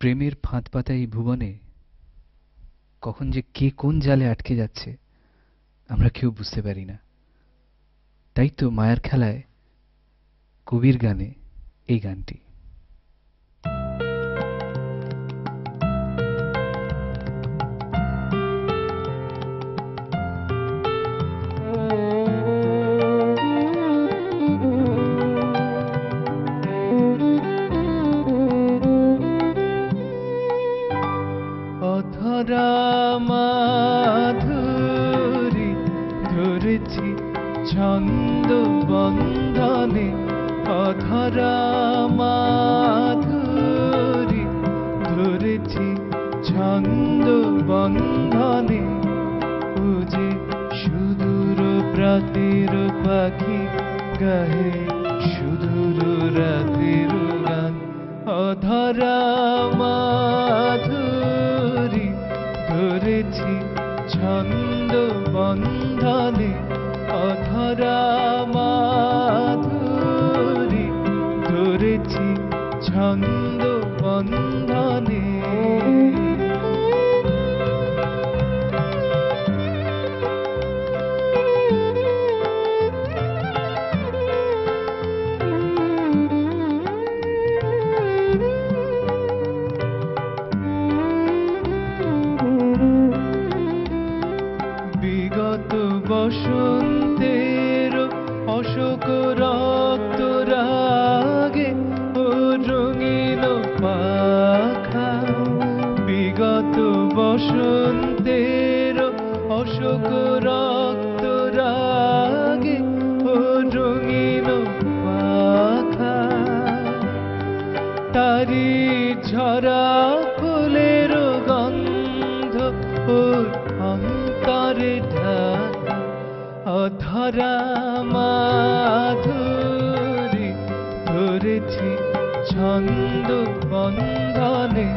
প্রেমের ফাঁদ পাতা এই ভুবনে কখন যে কে কোন জালে আটকে যাচ্ছে আমরা কেউ বুঝতে পারি না। তাই তো মায়ার খেলায় কবির গানে এই গানটি। অধরা মাধুরী ধরেছি ছন্দ বন্ধনে, অধরা মাধুরী ধরেছি ছন্দ বন্ধনে। ও যে সুদূর প্রাতের পাখি গাহে সুদূর রাতের গান, অধরা মাধুরী ধরেছি ছন্দ বন্ধনে, অধরা মাধুরী ধরেছি ছন্দ বন্ধনে। বিগত বসন্তের অশোক রক্ত রাগে ও রঙিন পাখা, বিগত বসন্তের অশোক রক্ত রাগে ও রঙিন পাখা। তারি ঝরা ফুলের গন্ধ ওর অন্তরে ঢাকা, অধরা মাধুরী ধরেছি ছন্দ বন্ধনে,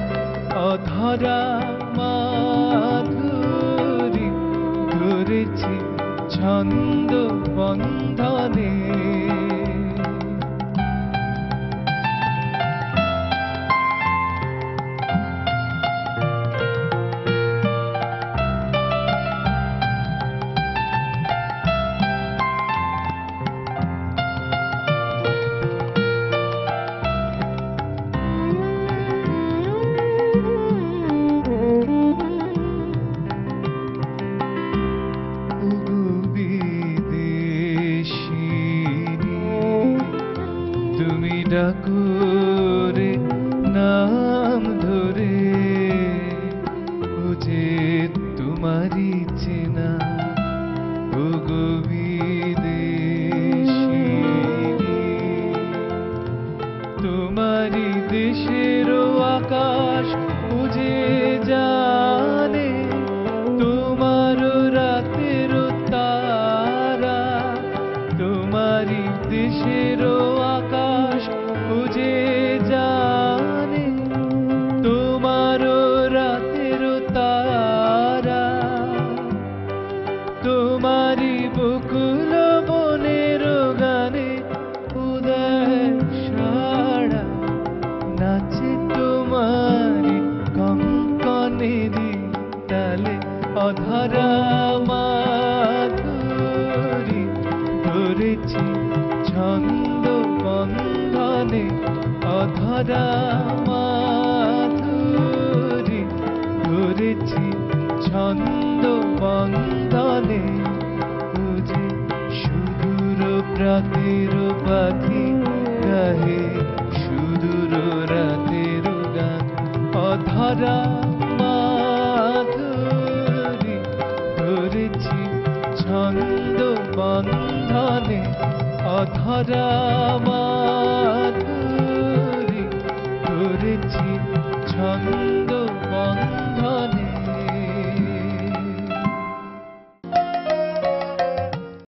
অধরা মাধুরী ধরেছি ছন্দ বন্ধনে। তুমি ডাকুরে নাম ধরে, ও যে তোমারি চেনা ও গো বিদেশিনী। তোমারি দেশের আকাশ বুঝে জানে, তোমার রাতের তারা, তোমারি দেশের আকাশ বুঝে জানে, তোমার রাতের তারা। তোমারি বকুল বনের গানে উদয় সারা নাচে, তোমারি কঙ্কনেরি তালে, অধরা মাধুরী ধরেছি ছন্দ বন্ধনে, অধরা মাধুরী ধরেছি ছন্দ বন্ধনে। ও যে সুদূর প্রাতের পাখি গাহে সুদূর রাতের গান, অধরা মাধুরী ধরেছি ছন্দ বন্ধনে, অধরা